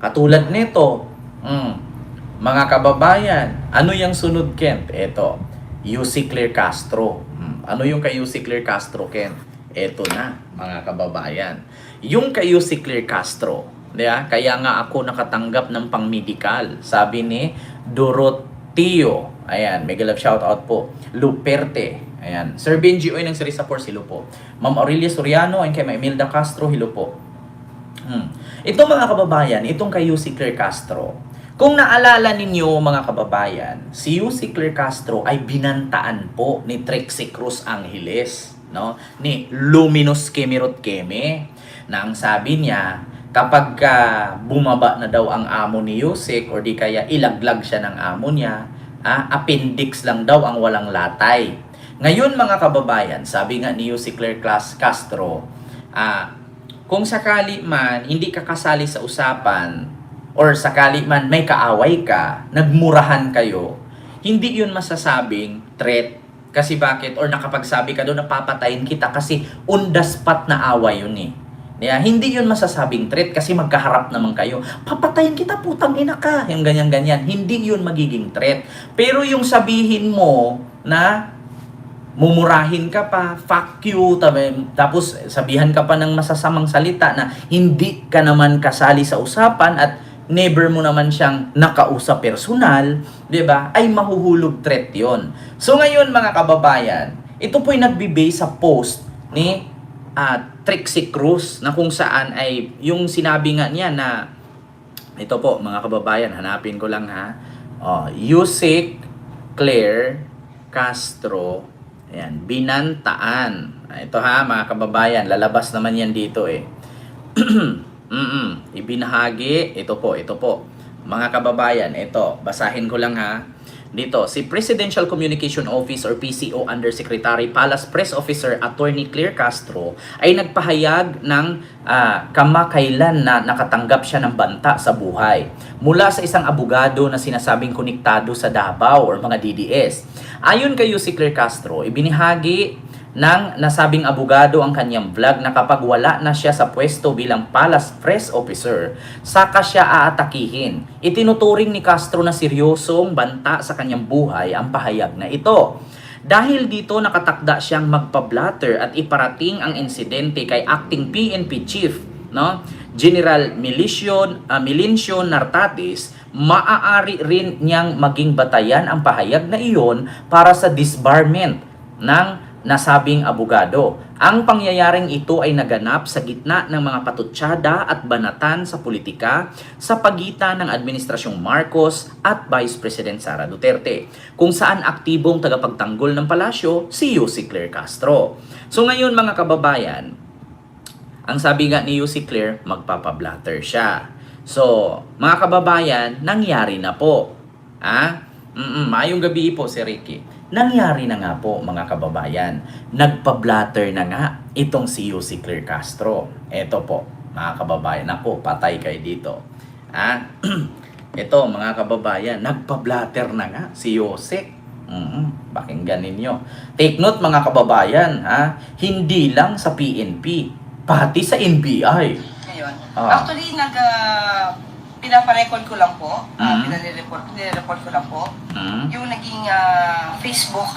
Katulad nito, mga kababayan, ano yung sunod, Kent? Ito, UC Claire Castro. Ano yung kay UC Claire Castro, Kent? Ito na, mga kababayan. Yung kay UC Claire Castro, diba? Kaya nga ako nakatanggap ng pang-medical. Sabi ni Doroteo, ayan, mega love shoutout po, Luperte. Ayan, Sir Benji Oy ng Sirisa Por, hello po. Ma'am Aurelia Soriano, and kay Imelda Castro, hello po. Ito mga kababayan, itong kay UC Claire Castro. Kung naalala ninyo mga kababayan, si UC Claire Castro ay binantaan po ni Trixie Cruz Angeles, no? Ni Luminous Kemirot Keme, na ang sabi niya, kapag bumaba na daw ang amo ni UC or di kaya ilaglag siya ng amo niya, appendix lang daw ang walang latay. Ngayon mga kababayan, sabi nga ni UC Claire Castro, kung sakali man hindi ka kasali sa usapan or sakali man may kaaway ka, nagmurahan kayo, hindi yun masasabing threat. Kasi bakit? Or nakapagsabi ka doon na papatayin kita kasi on the spot na away yun eh. Yeah, hindi yun masasabing threat kasi magkaharap naman kayo. Papatayin kita, putang ina ka. Yung ganyan-ganyan. Hindi yun magiging threat. Pero yung sabihin mo na mumurahin ka pa, fuck you, tapos sabihan ka pa ng masasamang salita na hindi ka naman kasali sa usapan at never mo naman siyang nakausap personal, 'di ba? Ay mahuhulog threat 'yon. So ngayon mga kababayan, ito po'y nagbe-base sa post ni Trixie Cruz na kung saan ay yung sinabi nga niya na ito po mga kababayan, hanapin ko lang ha. UC Claire Castro, ayan, binantaan. Ito ha mga kababayan, lalabas naman yan dito eh. Ibinahagi, ito po, mga kababayan, ito, basahin ko lang ha. Dito, si Presidential Communication Office or PCO Undersecretary Palace Press Officer Attorney Claire Castro ay nagpahayag ng kamakailan na nakatanggap siya ng banta sa buhay mula sa isang abogado na sinasabing konektado sa Davao or mga DDS. Ayon kay UC Claire Castro, ibinahagi ng nasabing abogado ang kanyang vlog na kapag wala na siya sa pwesto bilang Palace Press Officer, saka siya aatakihin. Itinuturing ni Castro na seryosong banta sa kanyang buhay ang pahayag na ito. Dahil dito nakatakda siyang magpa-blatter at iparating ang insidente kay acting PNP Chief, no? General Melincio Nartatis, maaari rin niyang maging batayan ang pahayag na iyon para sa disbarment ng nasabing abogado. Ang pangyayaring ito ay naganap sa gitna ng mga patutsada at banatan sa politika sa pagitan ng Administrasyong Marcos at Vice President Sara Duterte, kung saan aktibong tagapagtanggol ng palasyo si UC Claire Castro. So ngayon mga kababayan, ang sabi nga ni UC Claire, magpapablatter siya. So, mga kababayan, nangyari na po. Mayong gabi po si Ricky. Nangyari na nga po mga kababayan. Nagpa-blatter na nga itong si UC Claire Castro. Eto po, mga kababayan. Ako, patay kayo dito. Ito mga kababayan, nagpa-blatter na nga si UC. Pakinggan ninyo. Take note mga kababayan, hindi lang sa PNP, pati sa NBI. Ngayon, actually pinaparecord ko lang po, pinare-report ko lang po, yung naging Facebook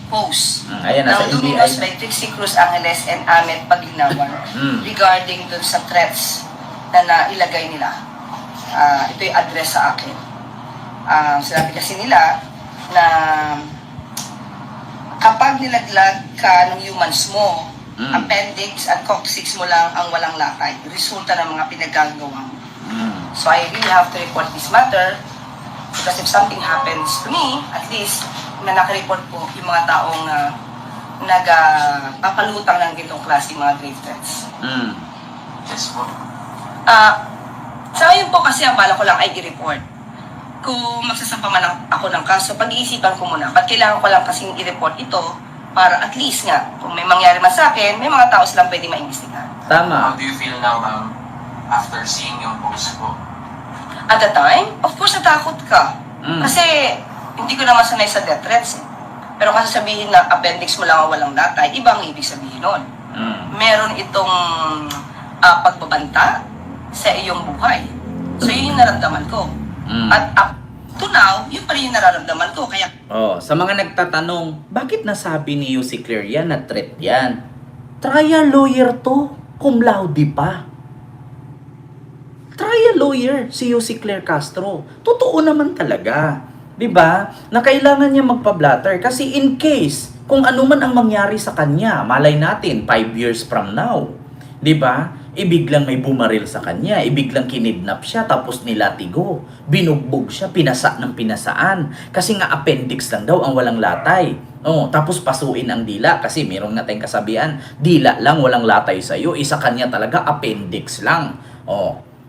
post Ayan, nasa ng NBI Luminous na. by Trixie Cruz Angeles and Ahmed Paglinawan regarding dun sa threats na nailagay nila. Ito yung address sa akin. Sinabi kasi nila na kapag nilaglag ka ng humans mo, appendix at coccyx mo lang ang walang lakay, resulta ng mga pinagagawa mo. So I really have to report this matter because if something happens to me, at least na nakareport po yung mga taong nagpapalutang ng gitong klase mga grave threats. Yes po. Sa ngayon po kasi ang bala ko lang ay i-report. Kung magsasampa man ako ng kaso, pag-iisipan ko muna. Ba't kailangan ko lang kasing i-report ito para at least nga, kung may mangyari man sa akin, may mga tao silang pwede maimbestigahan. Tama. How do you feel now, ma'am, after seeing yung post po? At the time, of course, natakot ka. Kasi hindi ko naman sanay sa death threats. Pero kasi sabihin na appendix mo lang ang walang latay, iba ang ibig sabihin nun. Meron itong pagbabanta sa iyong buhay. So, yun yung naramdaman ko. At up to now, yun pa rin yung nararamdaman ko. Kaya, Sa mga nagtatanong, bakit nasabi ni UC Claire yan na threat yan? Trial lawyer to, cum laude pa. Trial lawyer si UC Claire Castro. Totoo naman talaga. 'Di ba? Na kailangan niya magpa-blatter kasi in case kung ano man ang mangyari sa kanya, malay natin 5 years from now. 'Di ba? Ibiglang may bumaril sa kanya, ibiglang kinidnap siya tapos nilatigo. Binugbog siya, pinasa ng pinasaan kasi nga appendix lang daw ang walang latay. Tapos pasuin ang dila kasi mayroong nga tayong kasabihan, dila lang walang latay sa iyo, isa kanya talaga appendix lang.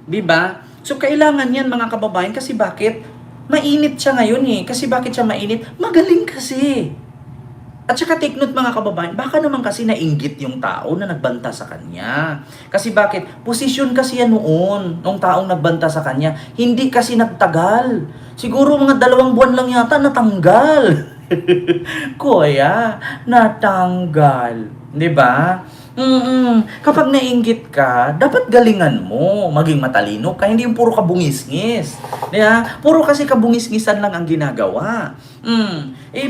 'Di ba? So kailangan 'yan mga kababayan kasi bakit? Mainit siya ngayon eh. Kasi bakit siya mainit? Magaling kasi. At saka take note mga kababayan, baka naman kasi nainggit yung tao na nagbanta sa kanya. Kasi bakit? Posisyon kasi yan noon, nung taong nagbanta sa kanya. Hindi kasi nagtagal. Siguro mga 2 buwan lang yata natanggal. Kuya, natanggal. 'Di ba? Kapag nainggit ka, dapat galingan mo, maging matalino ka, hindi yung puro kabungis-ngis. Diba? Puro kasi kabungis-ngisan lang ang ginagawa.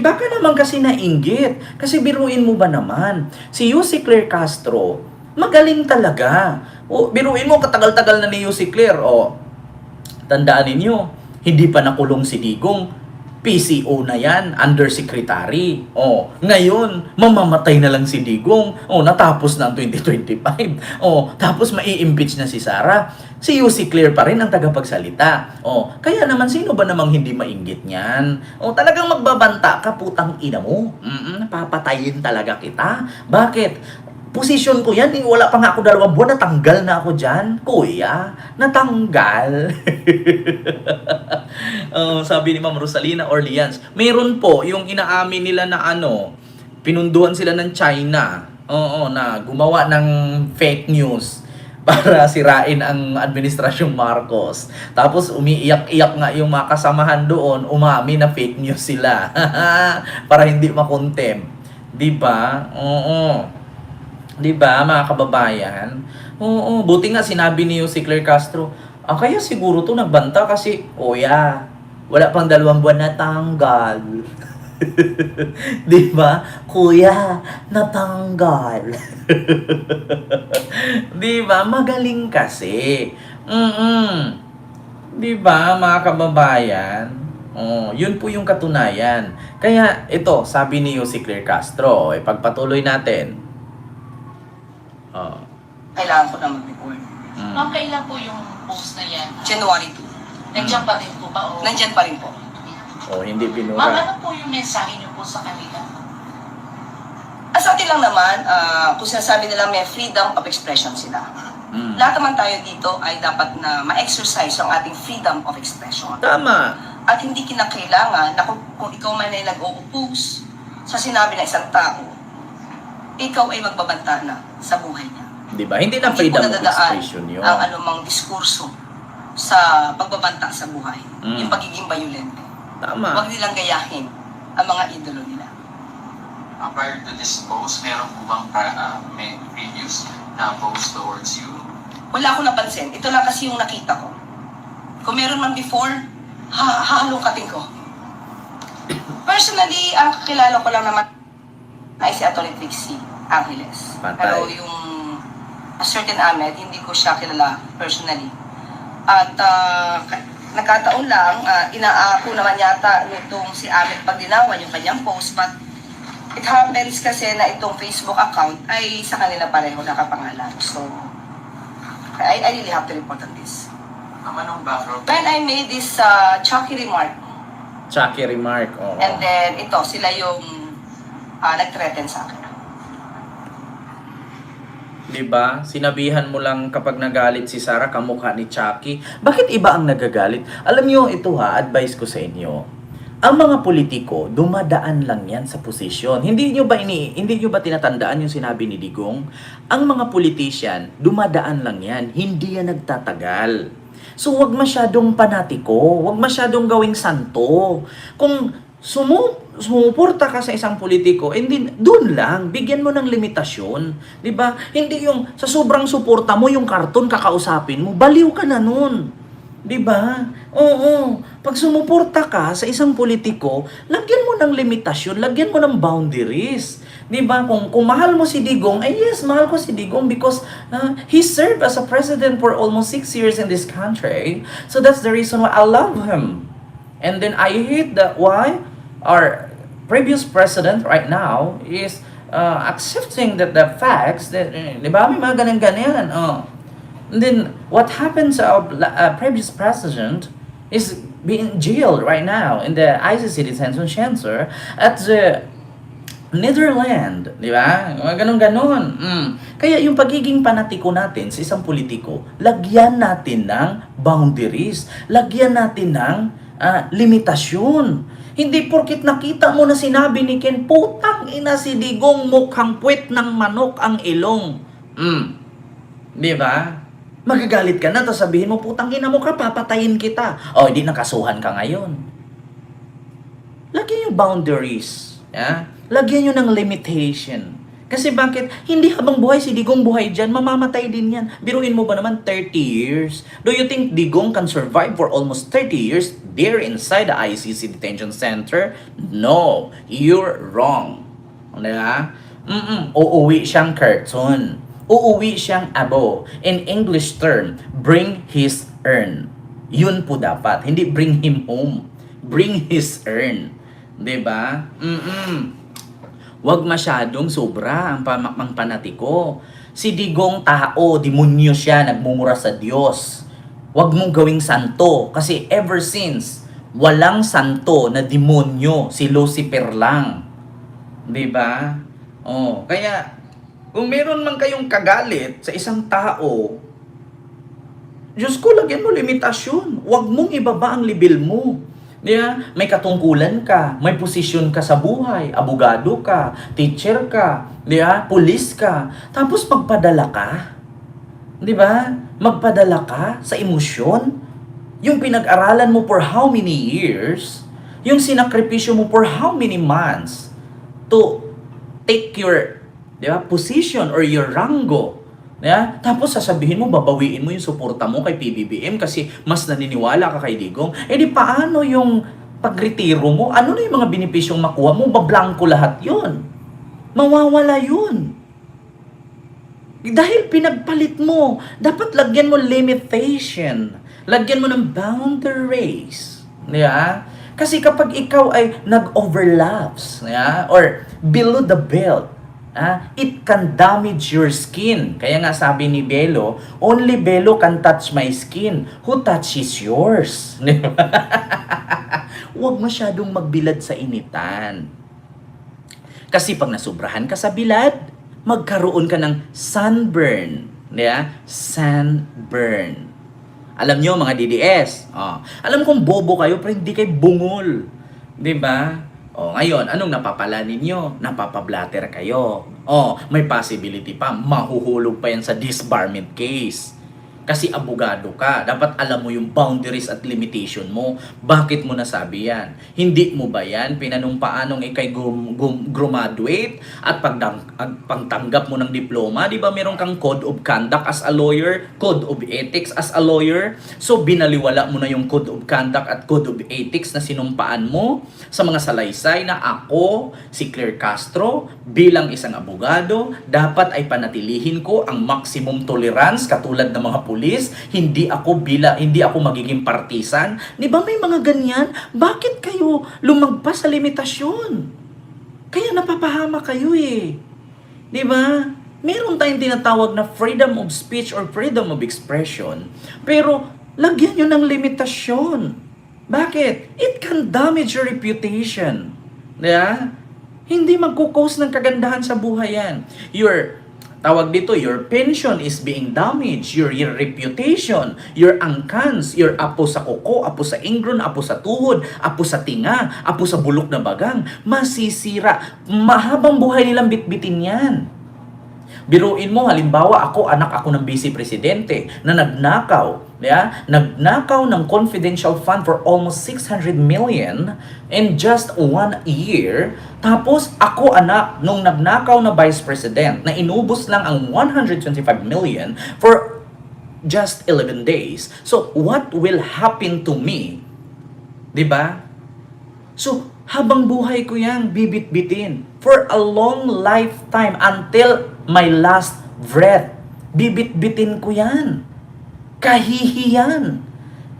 Baka naman kasi nainggit. Kasi biruin mo ba naman, si UC Claire Castro, magaling talaga. Biruin mo, katagal-tagal na ni UC Claire. Tandaan ninyo, hindi pa nakulong si Digong. PCO na yan, undersecretary. Ngayon, mamamatay na lang si Digong. Natapos na ang 2025. Tapos mai-impeach na si Sara. Si UC Claire pa rin ang tagapagsalita. Kaya naman, sino ba namang hindi mainggit niyan? Talagang magbabanta ka, putang ina mo. Papatayin talaga kita. Bakit? Posisyon ko yan, wala pa nga ako 2 buwan, natanggal na ako dyan. Kuya, natanggal. Sabi ni Ma'am Rosalina Orleans, mayroon po yung inaamin nila na pinunduan sila ng China, na gumawa ng fake news para sirain ang administrasyong Marcos. Tapos umiiyak-iyak nga yung mga kasamahan doon, umami na fake news sila. Para hindi makontem. Diba? Diba, mga kababayan? Buti nga sinabi ni UC Claire Castro, kaya siguro to nagbanta kasi, kuya, wala pang 2 buwan natanggal. Diba? Kuya, natanggal. Diba? Magaling kasi. Diba, mga kababayan? Yun po yung katunayan. Kaya, ito, sabi ni UC Claire Castro, pagpatuloy natin. kailangan ko na mag-report. Ma'am, kailan po yung post na yan? January 2. Nandiyan pa rin po ba? Nandyan pa rin po. Hindi Ma'am, binura. ano po yung mensahe niyo po sa kanila? Sa atin lang naman, kung sinasabi nila may freedom of expression sila. Lahat naman tayo dito ay dapat na ma-exercise ang ating freedom of expression. Tama. At hindi kinakailangan na kung ikaw man ay nag-o-oppose sa sinabi ng isang tao, ikaw ay magbabanta na sa buhay niya. Diba? Hindi na Hindi freedom po of nadadaan expression yun. ang anumang diskurso sa pagbabanta sa buhay. Yung pagiging violente. Tama. Huwag nilang gayahin ang mga idolo nila. Prior to this post, meron po bang may previous na post towards you? Wala akong napansin. Ito lang kasi yung nakita ko. Kung meron man before, hahalungkatin ko. Personally, ang kakilala ko lang naman ay si Atty. Trixie Angeles. Patay. Pero yung certain Ahmed, hindi ko siya kilala personally. At nagkataon lang, inaako naman yata nitong si Ahmed pagdinawan yung kanyang post, but it happens kasi na itong Facebook account ay sa kanila pareho nakapangalan. So, I really have to report on this. Anong background? When I made this chucky remark, Chucky remark. Oo. and then ito, sila yung nag-threaten sa akin. Diba? Sinabihan mo lang kapag nagalit si Sarah, kamukha ni Chucky. Bakit iba ang nagagalit? Alam nyo, ito advice ko sa inyo. Ang mga politiko, dumadaan lang yan sa posisyon. Hindi nyo ba tinatandaan yung sinabi ni Digong? Ang mga politician, dumadaan lang yan. Hindi yan nagtatagal. So, wag masyadong panatiko. Wag masyadong gawing santo. Kung sumuporta ka sa isang politiko, hindi, doon lang, bigyan mo ng limitasyon. Diba? Hindi yung sa sobrang suporta mo, yung karton kakausapin mo, baliw ka na nun. Di ba? Oo. Pag sumuporta ka sa isang politiko, lagyan mo ng limitasyon, lagyan mo ng boundaries. Di ba? Kung mahal mo si Digong, yes, mahal ko si Digong because he served as a president for almost 6 years in this country. So that's the reason why I love him. And then I hate that why our previous president right now is accepting that the facts that, di ba, may mga ganyan-ganyan. And then, what happens to our previous president is being jailed right now in the ICC detention center at the Netherlands. Di ba? Ganon-ganon. Kaya yung pagiging panatiko natin sa isang politiko, lagyan natin ng boundaries. Lagyan natin ng limitasyon. Hindi porkit nakita mo na sinabi ni Ken, putang ina si Digong, mukhang puwet ng manok ang ilong. Di ba? Magagalit ka na, tapos sabihin mo, putang ina mo ka, papatayin kita. O, hindi nakasuhan ka ngayon. Lagyan yung boundaries. Yeah? Lagyan nyo ng limitation. Kasi bakit? Hindi habang buhay si Digong buhay dyan, mamamatay din yan. Biruin mo ba naman 30 years? Do you think Digong can survive for almost 30 years there inside the ICC detention center? No, you're wrong. Diba? Uuwi siyang curtain. Uuwi siyang abo. In English term, bring his urn. Yun po dapat. Hindi bring him home. Bring his urn. Diba? Huwag masyadong sobra ang panatiko. Si Digong tao, demonyo siya, nagmumura sa Diyos. Huwag mong gawing santo. Kasi ever since, walang santo na demonyo. Si Lucifer lang. Diba? Kaya, kung meron man kayong kagalit sa isang tao, Diyos ko, lagyan mo limitasyon. Huwag mong ibaba ang level mo. Yeah? May katungkulan ka, may posisyon ka sa buhay, abogado ka, teacher ka, pulis ka, tapos magpadala ka. Di ba? Magpadala ka sa emosyon. Yung pinag-aralan mo for how many years, yung sinakripisyo mo for how many months to take your position or your rango. Tapos sasabihin mo, babawiin mo yung suporta mo kay PBBM kasi mas naniniwala ka kay Digong. Di paano yung pagretiro mo? Ano na yung mga benepisyong makuha mo? Bablanko lahat yun. Mawawala yun. Dahil pinagpalit mo, dapat lagyan mo limitation. Lagyan mo ng boundaries. Kasi kapag ikaw ay nag-overlaps, or below the belt, it can damage your skin. Kaya nga sabi ni Belo, only Belo can touch my skin. Who touches yours? Huwag masyadong magbilad sa initan. Kasi pag nasubrahan ka sa bilad, magkaroon ka ng sunburn. Sunburn. Alam nyo mga DDS, alam kong bobo kayo pero hindi kayo bungol. Diba? Ngayon, anong napapala ninyo? Napapablatter kayo. May possibility pa, mahuhulog pa yan sa disbarment case. Kasi abogado ka, dapat alam mo yung boundaries at limitation mo. Bakit mo nasabi yan? Hindi mo ba yan pinanumpaanong ikay graduate at pagtanggap mo ng diploma? Di ba meron kang code of conduct as a lawyer, code of ethics as a lawyer? So binaliwala mo na yung code of conduct at code of ethics na sinumpaan mo sa mga salaysay na ako, si Claire Castro, bilang isang abogado, dapat ay panatilihin ko ang maximum tolerance katulad ng mga pulis, hindi ako magiging partisan. Di ba may mga ganyan? Bakit kayo lumagpas sa limitasyon? Kaya napapahama kayo eh. Di ba? Meron tayong tinatawag na freedom of speech or freedom of expression. Pero lagyan nyo ng limitasyon. Bakit? It can damage your reputation. Di ba? Hindi magkukos ng kagandahan sa buhay yan. Your pension is being damaged, your reputation, your angkans, your apo sa kuko, apo sa ingron, apo sa tuhod, apo sa tinga, apo sa bulok na bagang, masisira. Mahabang buhay nilang bitbitin yan. Biruin mo, halimbawa anak ako ng vice presidente na nagnakaw ng confidential fund for almost 600 million in just 1 year. Tapos ako anak nung nagnakaw na vice president na inubos lang ang 125 million for just 11 days. So, what will happen to me? 'Di ba? So, habang buhay ko yan, bibit-bitin. For a long lifetime, until my last breath, bibit-bitin ko yan. Kahihiyan.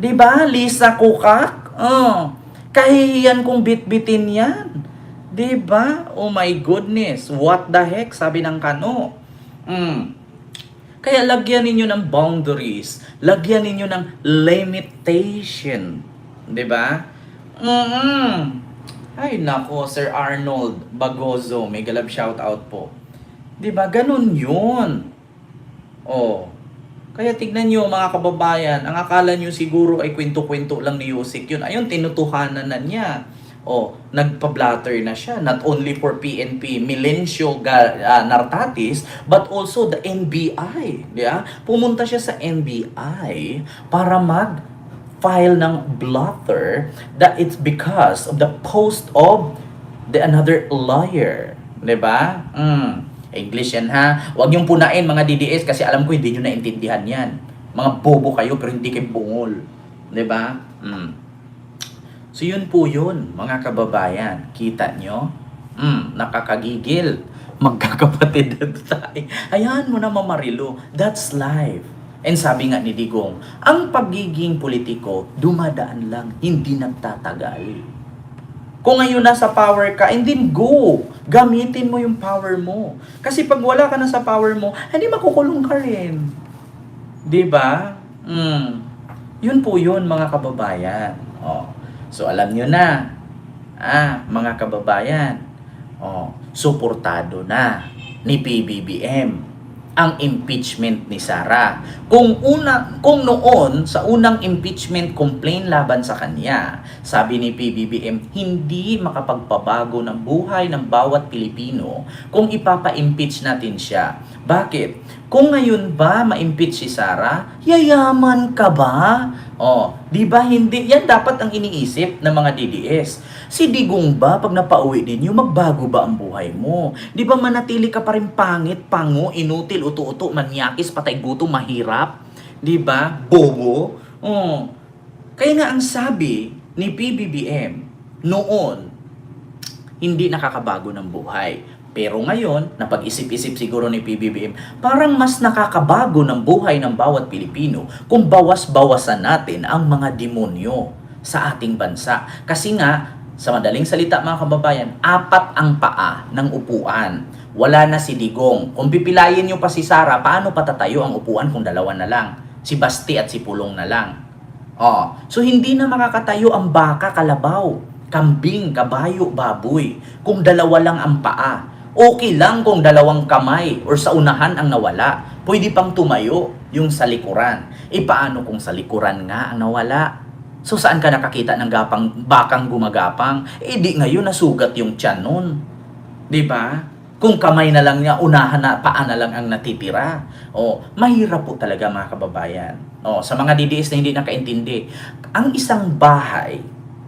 'Di ba? Lisa Kukak. Kahihiyan kong bit-bitin yan. 'Di ba? Oh my goodness. What the heck? Sabi ng Kano. Kaya lagyan ninyo ng boundaries. Lagyan ninyo ng limitation. 'Di ba? Ay nako, Sir Arnold Bagozo, mega love shout out po. 'Di ba? Ganun 'yun. Kaya tignan nyo mga kababayan, ang akala nyo siguro ay kwento-kwento lang ni Yusik yun. Ayun, tinutuhanan na niya. Nagpa-blatter na siya. Not only for PNP, Milencio Nartatis, but also the NBI. Yeah? Pumunta siya sa NBI para mag-file ng blotter that it's because of the post of another lawyer. Diba? English yan ha. Huwag yung punain mga DDS kasi alam ko hindi nyo naintindihan yan. Mga bobo kayo pero hindi kayo bungol. Diba? So yun po yun mga kababayan. Kita nyo? Nakakagigil. Magkakapatid na tayo. Hayaan mo na Mamarilo. That's life. And sabi nga ni Digong, ang pagiging politiko dumadaan lang, hindi nagtatagal. Kung ngayon nasa power ka, and then go. Gamitin mo yung power mo. Kasi pag wala ka na sa power mo, hindi makukulong ka rin. Diba? Yun po yun, mga kababayan. So, alam nyo na. Mga kababayan. Suportado na ni PBBM ang impeachment ni Sara. Kung noon sa unang impeachment complaint laban sa kanya, sabi ni PBBM, hindi makapagpabago ng buhay ng bawat Pilipino kung ipapa-impeach natin siya. Bakit? Kung ngayon ba ma-impeach si Sara, yayaman ka ba? Di ba hindi? Yan dapat ang iniisip ng mga DDS. Si Digong ba, pag napauwi din yung magbago ba ang buhay mo? Di ba manatili ka pa rin pangit, pango, inutil, uto-uto, manyakis, patay gutom, mahirap? Di ba? Bobo? Kaya nga ang sabi ni PBBM noon, hindi nakakabago ng buhay. Pero ngayon, napag-isip-isip siguro ni PBBM, parang mas nakakabago ng buhay ng bawat Pilipino kung bawas-bawasan natin ang mga demonyo sa ating bansa. Kasi nga, sa madaling salita mga kababayan, 4 ang paa ng upuan. Wala na si Digong. Kung pipilayin nyo pa si Sara, paano patatayo ang upuan kung 2 na lang? Si Basti at si Pulong na lang. So hindi na makakatayo ang baka, kalabaw, kambing, kabayo, baboy. Kung 2 lang ang paa. Okay lang kung 2 kamay or sa unahan ang nawala. Pwede pang tumayo yung sa likuran. Paano kung sa likuran nga ang nawala? So saan ka nakakita ng bakang gumagapang? Di ngayon nasugat yung tiyan nun. Diba? Kung kamay na lang niya, unahan na, paa na lang ang natitira. Mahirap po talaga mga kababayan. Sa mga DDS na hindi nakaintindi, ang isang bahay,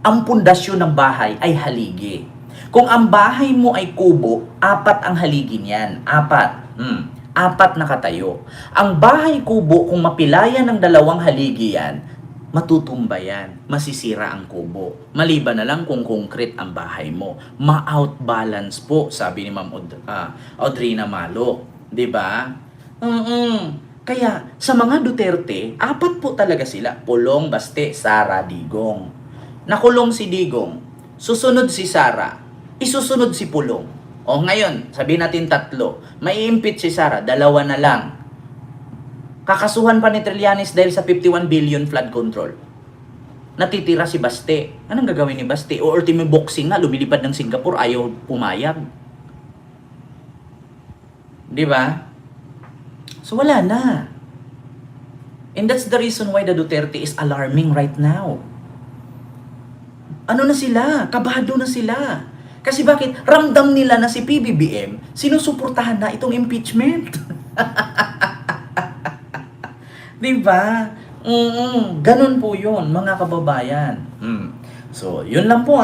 ang pundasyon ng bahay ay haligi. Kung ang bahay mo ay kubo, 4 ang haligi niyan. 4. 4 nakatayo. Ang bahay kubo, kung mapilayan ng 2 haligi yan, matutumba yan. Masisira ang kubo. Maliban na lang kung concrete ang bahay mo. Ma-outbalance po, sabi ni Ma'am Audrina Malo. Diba? Kaya, sa mga Duterte, 4 po talaga sila. Pulong, Baste, Sara, Digong. Nakulong si Digong. Susunod si Sara. Isusunod si Pulong. Ngayon, sabihin natin 3. Mai-impeach si Sara, 2 na lang. Kakasuhan pa ni Trillanes dahil sa 51 billion flood control. Natitira si Baste. Anong gagawin ni Baste? O ultimate boxing nga, lumilipad ng Singapore, ayaw pumayag. Di ba? So wala na. And that's the reason why the Duterte is alarming right now. Ano na sila? Kabado na sila. Kasi bakit? Ramdam nila na si PBBM sinusuportahan na itong impeachment. Diba? Ganun po yun, mga kababayan. So, yun lang po